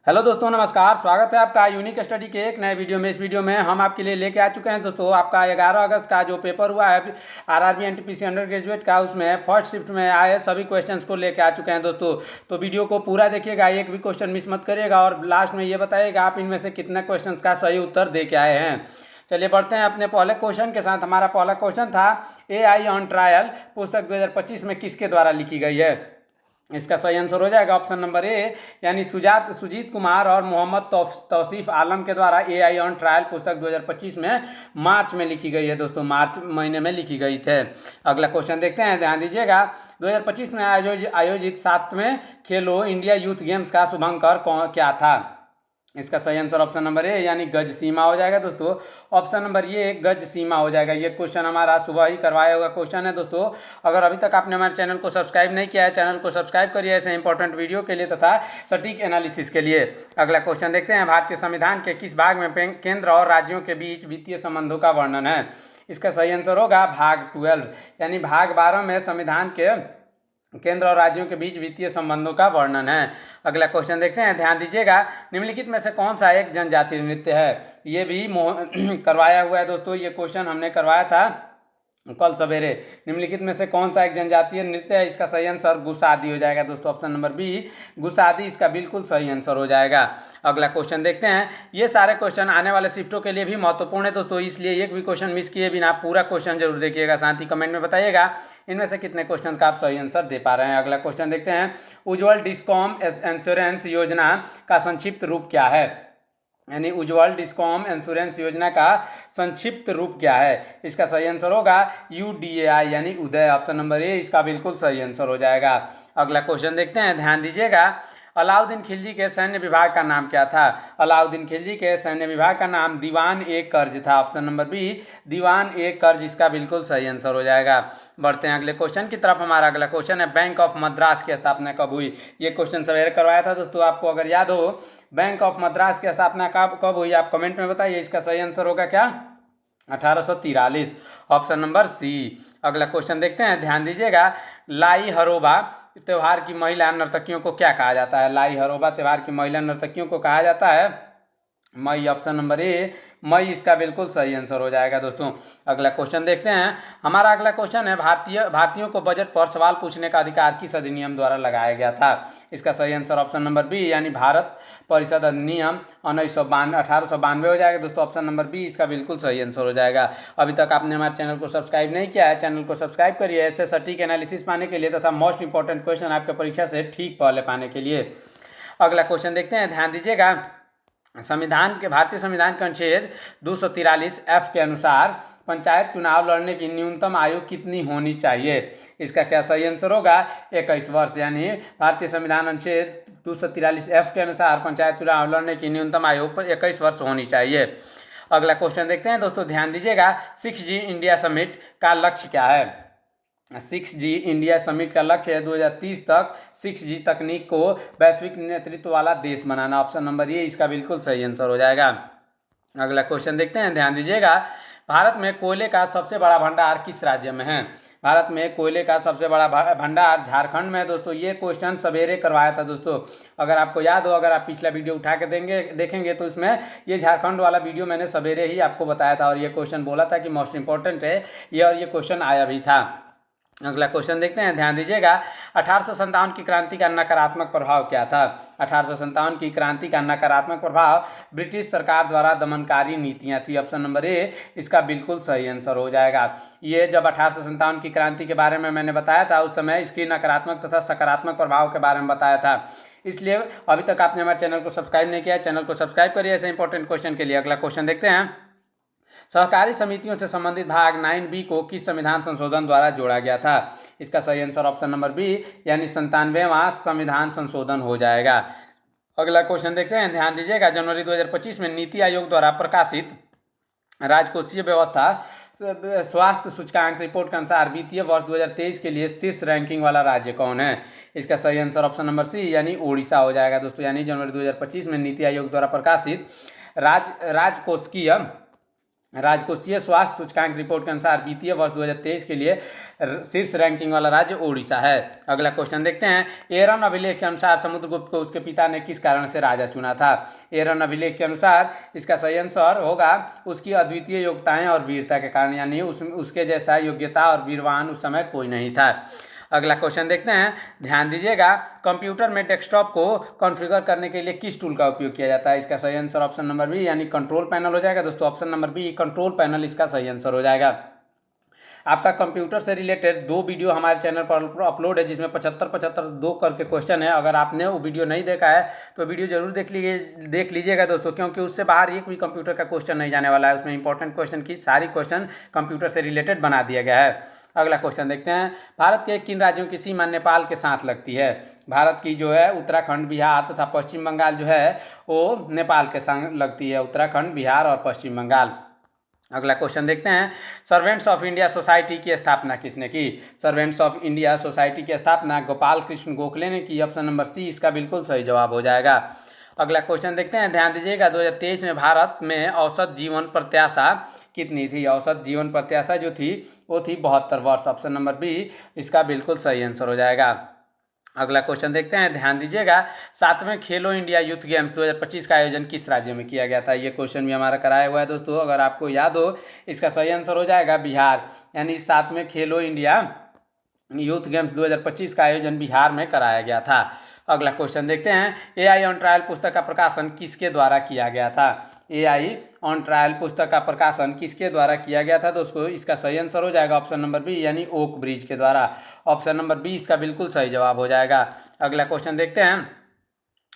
Hello दोस्तों, नमस्कार। स्वागत है आपका यूनिक स्टडी के एक नए वीडियो में। इस वीडियो में हम आपके लिए लेके आ चुके हैं दोस्तों आपका 11 अगस्त का जो पेपर हुआ है आरआरबी एनटीपीसी अंडर ग्रेजुएट का, उसमें फर्स्ट शिफ्ट में आए सभी क्वेश्चंस को लेके आ चुके हैं दोस्तों। तो वीडियो को पूरा देखिएगा, एक भी क्वेश्चन मिस मत करिएगा और लास्ट में ये बताइएगा आप इनमें से कितने क्वेश्चन का सही उत्तर दे के आए हैं। चलिए बढ़ते हैं अपने पहले क्वेश्चन के साथ। हमारा पहला क्वेश्चन था AI ऑन ट्रायल पुस्तक 2025 में किसके द्वारा लिखी गई है। इसका सही आंसर हो जाएगा ऑप्शन नंबर ए, यानी सुजीत कुमार और मोहम्मद तौसीफ आलम के द्वारा AI ऑन ट्रायल पुस्तक 2025 में मार्च में लिखी गई है दोस्तों, मार्च महीने में लिखी गई थे। अगला क्वेश्चन देखते हैं, ध्यान दीजिएगा। 2025 में आयोजित 7वें खेलो इंडिया यूथ गेम्स का शुभंकर क्या था। इसका सही आंसर ऑप्शन नंबर ए, यानी गज सीमा हो जाएगा दोस्तों। ऑप्शन नंबर ये गज सीमा हो जाएगा। ये क्वेश्चन हमारा सुबह ही करवाया हुआ क्वेश्चन है दोस्तों। अगर अभी तक आपने हमारे चैनल को सब्सक्राइब नहीं किया है, चैनल को सब्सक्राइब करिए ऐसे इंपॉर्टेंट वीडियो के लिए तथा सटीक एनालिसिस के लिए। अगला क्वेश्चन देखते हैं, भारतीय संविधान के किस भाग में केंद्र और राज्यों के बीच वित्तीय संबंधों का वर्णन है। इसका सही आंसर होगा भाग 12, यानी भाग 12 में संविधान के केंद्र और राज्यों के बीच वित्तीय संबंधों का वर्णन है। अगला क्वेश्चन देखते हैं, ध्यान दीजिएगा। निम्नलिखित में से कौन सा एक जनजातीय नृत्य है। ये भी करवाया हुआ है दोस्तों, ये क्वेश्चन हमने करवाया था कल सवेरे। निम्नलिखित में से कौन सा एक जनजातीय नृत्य है। इसका सही आंसर गुसादी हो जाएगा दोस्तों, ऑप्शन नंबर बी गुसादी इसका बिल्कुल सही आंसर हो जाएगा। अगला क्वेश्चन देखते हैं। ये सारे क्वेश्चन आने वाले शिफ्टों के लिए भी महत्वपूर्ण है दोस्तों, इसलिए एक भी क्वेश्चन मिस किए बिना पूरा क्वेश्चन जरूर देखिएगा। साथ ही कमेंट में बताइएगा इनमें से कितने क्वेश्चन का आप सही आंसर दे पा रहे हैं। अगला क्वेश्चन देखते हैं, उज्ज्वल डिस्कॉम इंश्योरेंस योजना का संक्षिप्त रूप क्या है। यानी उज्ज्वल डिस्कॉम इंश्योरेंस योजना का संक्षिप्त रूप क्या है। इसका सही आंसर होगा UDAI, यानी उदय। ऑप्शन नंबर ए इसका बिल्कुल सही आंसर हो जाएगा। अगला क्वेश्चन देखते हैं, ध्यान दीजिएगा। अलाउद्दीन खिलजी के सैन्य विभाग का नाम क्या था। अलाउद्दीन खिलजी के सैन्य विभाग का नाम दीवान-ए-कर्ज था। ऑप्शन नंबर बी दीवान-ए-कर्ज इसका बिल्कुल सही आंसर हो जाएगा। बढ़ते हैं अगले क्वेश्चन की तरफ। हमारा अगला क्वेश्चन है, बैंक ऑफ मद्रास की स्थापना कब हुई। ये क्वेश्चन सवेरे करवाया था दोस्तों, आपको अगर याद हो बैंक ऑफ मद्रास की स्थापना कब हुई आप कमेंट में बताइए। इसका सही आंसर होगा क्या, 1843, ऑप्शन नंबर सी। अगला क्वेश्चन देखते हैं, ध्यान दीजिएगा। लाई हरोबा त्योहार की महिला नर्तकियों को क्या कहा जाता है। लाई हरोबा त्योहार की महिला नर्तकियों को कहा जाता है मई। ऑप्शन नंबर ए मई इसका बिल्कुल सही आंसर हो जाएगा दोस्तों। अगला क्वेश्चन देखते हैं। हमारा अगला क्वेश्चन है, भारतीयों को बजट पर सवाल पूछने का अधिकार किस अधिनियम द्वारा लगाया गया था। इसका सही आंसर ऑप्शन नंबर बी, यानी भारत परिषद अधिनियम 1892 हो जाएगा दोस्तों। ऑप्शन नंबर बी इसका बिल्कुल सही आंसर हो जाएगा। अभी तक आपने हमारे चैनल को सब्सक्राइब नहीं किया है, चैनल को सब्सक्राइब करिए ऐसे सटीक एनालिसिस पाने के लिए तथा मोस्ट इंपॉर्टेंट क्वेश्चन आपके परीक्षा से ठीक पहले पाने के लिए। अगला क्वेश्चन देखते हैं, ध्यान दीजिएगा। भारतीय संविधान के अनुच्छेद 243F के अनुसार पंचायत चुनाव लड़ने की न्यूनतम आयु कितनी होनी चाहिए। इसका क्या सही आंसर होगा, 21 वर्ष। यानी भारतीय संविधान अनुच्छेद 243F के अनुसार पंचायत चुनाव लड़ने की न्यूनतम आयु 21 वर्ष होनी चाहिए। अगला क्वेश्चन देखते हैं दोस्तों, ध्यान दीजिएगा। 6G इंडिया समिट का लक्ष्य क्या है। 6G इंडिया समिट का लक्ष्य है 2030 तक 6G तकनीक को वैश्विक नेतृत्व वाला देश बनाना। ऑप्शन नंबर ए इसका बिल्कुल सही आंसर हो जाएगा। अगला क्वेश्चन देखते हैं, ध्यान दीजिएगा। भारत में कोयले का सबसे बड़ा भंडार किस राज्य में है। भारत में कोयले का सबसे बड़ा भंडार झारखंड में है दोस्तों। ये क्वेश्चन सवेरे करवाया था दोस्तों, अगर आपको याद हो, अगर आप पिछला वीडियो उठा के देखेंगे तो इसमें ये झारखंड वाला वीडियो मैंने सवेरे ही आपको बताया था और ये क्वेश्चन बोला था कि मोस्ट इंपॉर्टेंट है ये, और ये क्वेश्चन आया भी था। अगला क्वेश्चन देखते हैं, ध्यान दीजिएगा। 1857 की क्रांति का नकारात्मक प्रभाव क्या था। 1857 की क्रांति का नकारात्मक प्रभाव ब्रिटिश सरकार द्वारा दमनकारी नीतियां थी। ऑप्शन नंबर ए इसका बिल्कुल सही आंसर हो जाएगा। ये जब 1857 की क्रांति के बारे में मैंने बताया था उस समय इसकी नकारात्मक तथा सकारात्मक प्रभाव के बारे में बताया था, इसलिए अभी तक आपने हमारे चैनल को सब्सक्राइब नहीं किया, चैनल को सब्सक्राइब करिए ऐसे इंपॉर्टेंट क्वेश्चन के लिए। अगला क्वेश्चन देखते हैं। सहकारी समितियों से संबंधित भाग 9B को किस संविधान संशोधन द्वारा जोड़ा गया था। इसका सही आंसर ऑप्शन नंबर बी, यानी 97वां संविधान संशोधन हो जाएगा। अगला क्वेश्चन देखते हैं, ध्यान दीजिएगा। जनवरी 2025 में नीति आयोग द्वारा प्रकाशित राजकोषीय व्यवस्था स्वास्थ्य सूचकांक रिपोर्ट के अनुसार वित्तीय वर्ष 2023 के लिए शीर्ष रैंकिंग वाला राज्य कौन है। इसका सही आंसर ऑप्शन नंबर सी, यानी उड़ीसा हो जाएगा दोस्तों। यानी जनवरी 2025 में नीति आयोग द्वारा प्रकाशित राजकोषीय राजकोषीय स्वास्थ्य सूचकांक रिपोर्ट के अनुसार वित्तीय वर्ष 2023 के लिए शीर्ष रैंकिंग वाला राज्य ओडिशा है। अगला क्वेश्चन देखते हैं, एरन अभिलेख के अनुसार समुद्रगुप्त को उसके पिता ने किस कारण से राजा चुना था? एरन अभिलेख के अनुसार इसका सही आंसर होगा उसकी अद्वितीय योग्यताएं और वीरता के कारण, यानी उसके जैसा योग्यता और वीरवान उस समय कोई नहीं था। अगला क्वेश्चन देखते हैं, ध्यान दीजिएगा, कंप्यूटर में डेस्कटॉप को कॉन्फ़िगर करने के लिए किस टूल का उपयोग किया जाता है? इसका सही आंसर ऑप्शन नंबर बी यानी कंट्रोल पैनल हो जाएगा दोस्तों। Option number B control panel इसका सही आंसर हो जाएगा। आपका कंप्यूटर से रिलेटेड 2 वीडियो हमारे चैनल पर अपलोड है, जिसमें 75 2 करके क्वेश्चन है। अगर आपने वो वीडियो नहीं देखा है तो वीडियो जरूर देख लीजिएगा दोस्तों, क्योंकि उससे बाहर एक भी कंप्यूटर का क्वेश्चन नहीं जाने वाला है। उसमें इंपॉर्टेंट क्वेश्चन की सारी क्वेश्चन कंप्यूटर से रिलेटेड बना दिया गया है। अगला क्वेश्चन देखते हैं, भारत के किन राज्यों की सीमा नेपाल के साथ लगती है? भारत की जो है उत्तराखंड, बिहार तथा पश्चिम बंगाल जो है वो नेपाल के साथ लगती है। उत्तराखंड, बिहार और पश्चिम बंगाल। अगला क्वेश्चन देखते हैं, सर्वेंट्स ऑफ इंडिया सोसाइटी की स्थापना किसने की? सर्वेंट्स ऑफ इंडिया सोसाइटी की स्थापना गोपाल कृष्ण गोखले ने की। ऑप्शन नंबर सी इसका बिल्कुल सही जवाब हो जाएगा। अगला क्वेश्चन देखते हैं, ध्यान दीजिएगा, 2023 में भारत में औसत जीवन प्रत्याशा कितनी थी? औसत जीवन प्रत्याशा जो थी वो थी 72 वर्ष। ऑप्शन नंबर बी इसका बिल्कुल सही आंसर हो जाएगा। अगला क्वेश्चन देखते हैं, ध्यान दीजिएगा, 7वें खेलो इंडिया यूथ गेम्स 2025 का आयोजन किस राज्य में किया गया था? ये क्वेश्चन भी हमारा कराया हुआ है दोस्तों। अगर आपको याद हो, इसका सही आंसर हो जाएगा बिहार, यानी 7वें खेलो इंडिया यूथ गेम्स 2025 का आयोजन बिहार में कराया गया था। अगला क्वेश्चन देखते हैं, AI ऑन ट्रायल पुस्तक का प्रकाशन किसके द्वारा किया गया था? AI ऑन ट्रायल पुस्तक का प्रकाशन किसके द्वारा किया गया था दोस्तों? इसका सही आंसर हो जाएगा ऑप्शन नंबर बी यानी ओक ब्रिज के द्वारा। ऑप्शन नंबर बी इसका बिल्कुल सही जवाब हो जाएगा। अगला क्वेश्चन देखते हैं,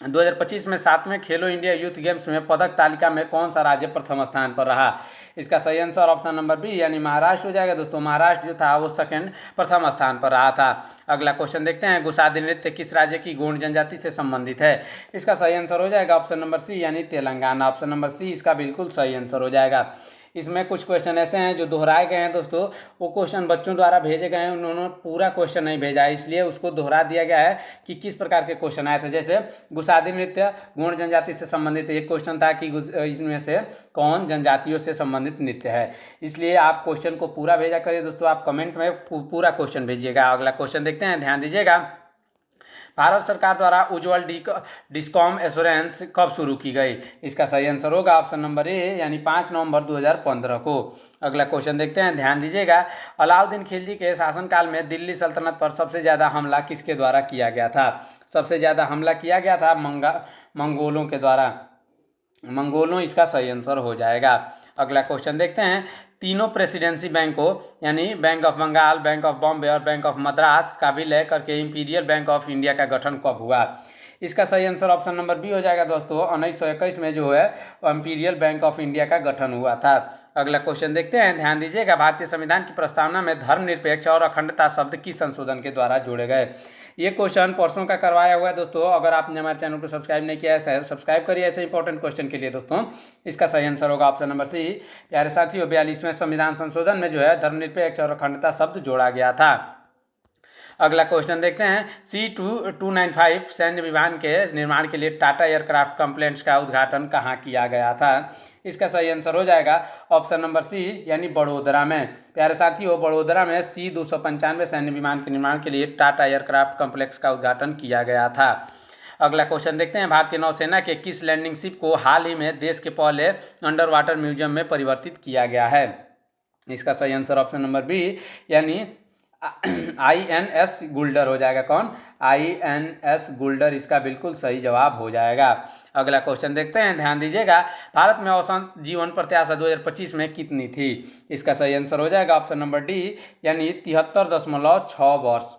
2025 में 7वें खेलो इंडिया यूथ गेम्स में पदक तालिका में कौन सा राज्य प्रथम स्थान पर रहा? इसका सही आंसर ऑप्शन नंबर बी यानी महाराष्ट्र हो जाएगा दोस्तों। महाराष्ट्र जो था वो प्रथम स्थान पर रहा था। अगला क्वेश्चन देखते हैं, गुसादी नृत्य किस राज्य की गोंड जनजाति से संबंधित है? इसका सही आंसर हो जाएगा ऑप्शन नंबर सी यानी तेलंगाना। ऑप्शन नंबर सी इसका बिल्कुल सही आंसर हो जाएगा। इसमें कुछ क्वेश्चन ऐसे हैं जो दोहराए गए हैं दोस्तों। वो क्वेश्चन बच्चों द्वारा भेजे गए हैं, उन्होंने पूरा क्वेश्चन नहीं भेजा है, इसलिए उसको दोहरा दिया गया है कि किस प्रकार के क्वेश्चन आए थे। जैसे गुसादी नृत्य गोंड जनजाति से संबंधित एक क्वेश्चन था कि इसमें से कौन जनजातियों से संबंधित नृत्य है। इसलिए आप क्वेश्चन को पूरा भेजा करिए दोस्तों, आप कमेंट में पूरा क्वेश्चन भेजिएगा। अगला क्वेश्चन देखते हैं, ध्यान दीजिएगा, भारत सरकार द्वारा उज्ज्वल डिस्कॉम एश्योरेंस कब शुरू की गई? इसका सही आंसर होगा ऑप्शन नंबर ए यानी 5 नवंबर 2015 को। अगला क्वेश्चन देखते हैं, ध्यान दीजिएगा, अलाउद्दीन खिलजी के शासनकाल में दिल्ली सल्तनत पर सबसे ज़्यादा हमला किसके द्वारा किया गया था? सबसे ज़्यादा हमला किया गया था मंगोलों के द्वारा। मंगोलों इसका सही आंसर हो जाएगा। अगला क्वेश्चन देखते हैं, तीनों प्रेसिडेंसी बैंकों यानी bank of Bengal, bank of Bombay और बैंक ऑफ मद्रास का विलय करके इंपीरियल बैंक ऑफ इंडिया का गठन कब हुआ? इसका सही आंसर ऑप्शन नंबर बी हो जाएगा दोस्तों। 1921 में जो है इंपीरियल बैंक ऑफ इंडिया का गठन हुआ था। अगला क्वेश्चन देखते हैं, ध्यान दीजिएगा, भारतीय संविधान की प्रस्तावना में धर्मनिरपेक्ष और अखंडता शब्द किस संशोधन के द्वारा जोड़े गए? ये क्वेश्चन परसों का करवाया हुआ है दोस्तों। अगर आपने हमारे चैनल को सब्सक्राइब नहीं किया है, सब्सक्राइब करिए ऐसे इंपॉर्टेंट क्वेश्चन के लिए दोस्तों। इसका सही आंसर होगा ऑप्शन नंबर सी। प्यारे साथियों, 42वें संविधान संशोधन में जो है धर्मनिरपेक्ष और अखंडता शब्द जोड़ा गया था। अगला क्वेश्चन देखते हैं, C295 सैन्य विमान के निर्माण के लिए टाटा एयरक्राफ्ट कंप्लेंट्स का उद्घाटन कहाँ किया गया था? इसका सही आंसर हो जाएगा ऑप्शन नंबर सी यानी बड़ोदरा में। प्यारे साथियों, बड़ोदरा में C295 सैन्य विमान के निर्माण के लिए टाटा एयरक्राफ्ट कॉम्प्लेक्स का उद्घाटन किया गया था। अगला क्वेश्चन देखते हैं, भारतीय नौसेना के किस लैंडिंग शिप को हाल ही में देश के पहले अंडर वाटर म्यूजियम में परिवर्तित किया गया है? इसका सही आंसर ऑप्शन नंबर बी यानी INS गुल्डर हो जाएगा। कौन? INS गुल्डर इसका बिल्कुल सही जवाब हो जाएगा। अगला क्वेश्चन देखते हैं, ध्यान दीजिएगा, भारत में औसत जीवन प्रत्याशा 2025 में कितनी थी? इसका सही आंसर हो जाएगा ऑप्शन नंबर डी यानी 73.6 वर्ष।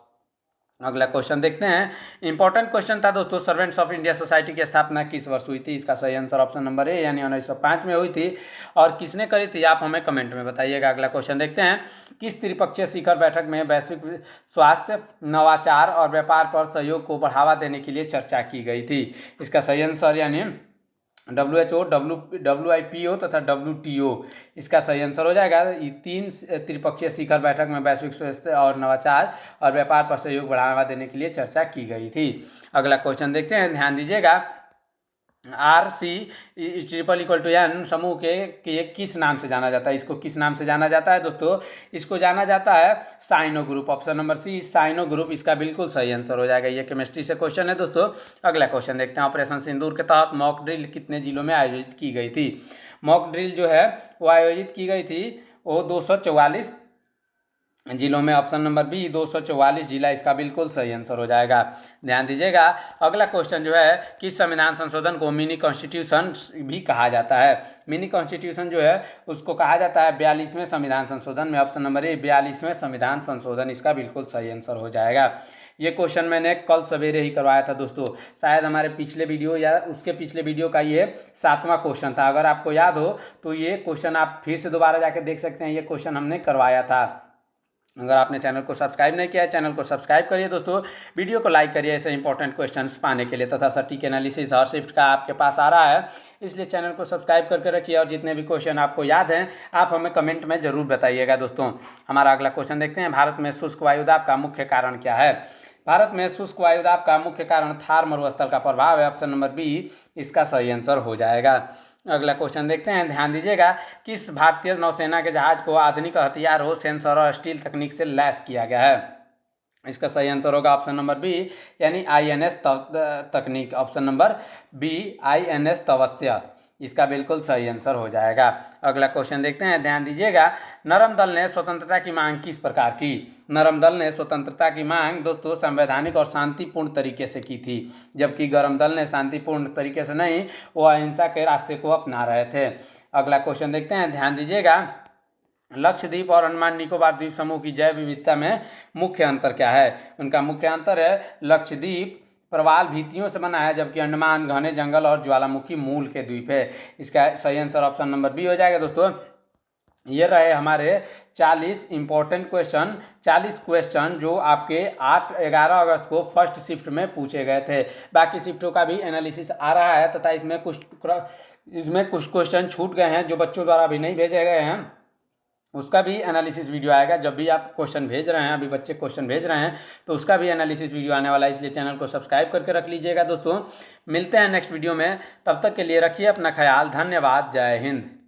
अगला क्वेश्चन देखते हैं, इंपॉर्टेंट क्वेश्चन था दोस्तों, सर्वेंट्स ऑफ इंडिया सोसाइटी की स्थापना किस वर्ष हुई थी? इसका सही आंसर ऑप्शन नंबर ए यानी 1905 में हुई थी। और किसने करी थी आप हमें कमेंट में बताइएगा। अगला क्वेश्चन देखते हैं, किस त्रिपक्षीय शिखर बैठक में वैश्विक स्वास्थ्य, नवाचार और व्यापार पर सहयोग को बढ़ावा देने के लिए चर्चा की गई थी? इसका सही आंसर यानी WHO, WIPO तथा WTO इसका सही आंसर हो जाएगा। ये 3 त्रिपक्षीय शिखर बैठक में वैश्विक स्वास्थ्य और नवाचार और व्यापार पर सहयोग बढ़ावा देने के लिए चर्चा की गई थी। अगला क्वेश्चन देखते हैं, ध्यान दीजिएगा, RC=N समूह के किस नाम से जाना जाता है? इसको किस नाम से जाना जाता है दोस्तों? इसको जाना जाता है cyano group. Option number C cyano group इसका बिल्कुल सही आंसर हो जाएगा। ये केमिस्ट्री से क्वेश्चन है दोस्तों। अगला क्वेश्चन देखते हैं। ऑपरेशन सिंदूर के तहत मॉक ड्रिल कितने जिलों में आयोजित की गई थी? मॉक ड्रिल जो है वो आयोजित की गई थी वो 244 जिलों में। ऑप्शन नंबर बी 244 जिला इसका बिल्कुल सही आंसर हो जाएगा। ध्यान दीजिएगा। अगला क्वेश्चन जो है किस संविधान संशोधन को मिनी कॉन्स्टिट्यूशन भी कहा जाता है? मिनी कॉन्स्टिट्यूशन जो है उसको कहा जाता है 42वें संविधान संशोधन में। ऑप्शन नंबर ए 42वें संविधान संशोधन इसका बिल्कुल सही आंसर हो जाएगा। ये क्वेश्चन मैंने कल सवेरे ही करवाया था दोस्तों। शायद हमारे पिछले वीडियो या उसके पिछले वीडियो का ये 7वां क्वेश्चन था। अगर आपको याद हो तो ये क्वेश्चन आप फिर से दोबारा जाके देख सकते हैं। ये क्वेश्चन हमने करवाया था। अगर आपने चैनल को सब्सक्राइब नहीं किया है चैनल को सब्सक्राइब करिए दोस्तों। वीडियो को लाइक करिए ऐसे इंपॉर्टेंट क्वेश्चंस पाने के लिए तथा सटीक एनालिसिस और शिफ्ट का आपके पास आ रहा है, इसलिए चैनल को सब्सक्राइब करके रखिए। और जितने भी क्वेश्चन आपको याद हैं आप हमें कमेंट में जरूर बताइएगा दोस्तों। हमारा अगला क्वेश्चन देखते हैं। भारत में शुष्क वायुदाब का मुख्य कारण क्या है? भारत में शुष्क वायुदाब का मुख्य कारण थार मरुस्थल का प्रभाव है। ऑप्शन नंबर बी इसका सही आंसर हो जाएगा। अगला क्वेश्चन देखते हैं। ध्यान दीजिएगा। किस भारतीय नौसेना के जहाज को आधुनिक हथियार हो सेंसर और स्टील तकनीक से लैस किया गया है? इसका सही आंसर होगा ऑप्शन नंबर बी यानी INS तकनीक। ऑप्शन नंबर बी INS तवस्या इसका बिल्कुल सही आंसर हो जाएगा। अगला क्वेश्चन देखते हैं। ध्यान दीजिएगा। नरम दल ने स्वतंत्रता की मांग किस प्रकार की? नरम दल ने स्वतंत्रता की मांग दोस्तों संवैधानिक और शांतिपूर्ण तरीके से की थी, जबकि गरम दल ने शांतिपूर्ण तरीके से नहीं, वो अहिंसा के रास्ते को अपना रहे थे। अगला क्वेश्चन देखते हैं। ध्यान दीजिएगा। लक्षद्वीप और अंडमान निकोबार द्वीप समूह की जैव विविधता में मुख्य अंतर क्या है? उनका मुख्य अंतर है लक्षद्वीप प्रवाल भित्तियों से बना है, जबकि अंडमान घने जंगल और ज्वालामुखी मूल के द्वीप है। इसका सही आंसर ऑप्शन नंबर बी हो जाएगा दोस्तों। ये रहे हमारे 40 इंपॉर्टेंट क्वेश्चन। 40 क्वेश्चन जो आपके 11 अगस्त को फर्स्ट शिफ्ट में पूछे गए थे। बाकी शिफ्टों का भी एनालिसिस आ रहा है तथा इसमें कुछ क्वेश्चन छूट गए हैं जो बच्चों द्वारा अभी नहीं भेजे गए हैं, उसका भी एनालिसिस वीडियो आएगा। जब भी आप क्वेश्चन भेज रहे हैं, अभी बच्चे क्वेश्चन भेज रहे हैं, तो उसका भी एनालिसिस वीडियो आने वाला है, इसलिए चैनल को सब्सक्राइब करके रख लीजिएगा दोस्तों। मिलते हैं नेक्स्ट वीडियो में, तब तक के लिए रखिए अपना ख्याल। धन्यवाद। जय हिंद।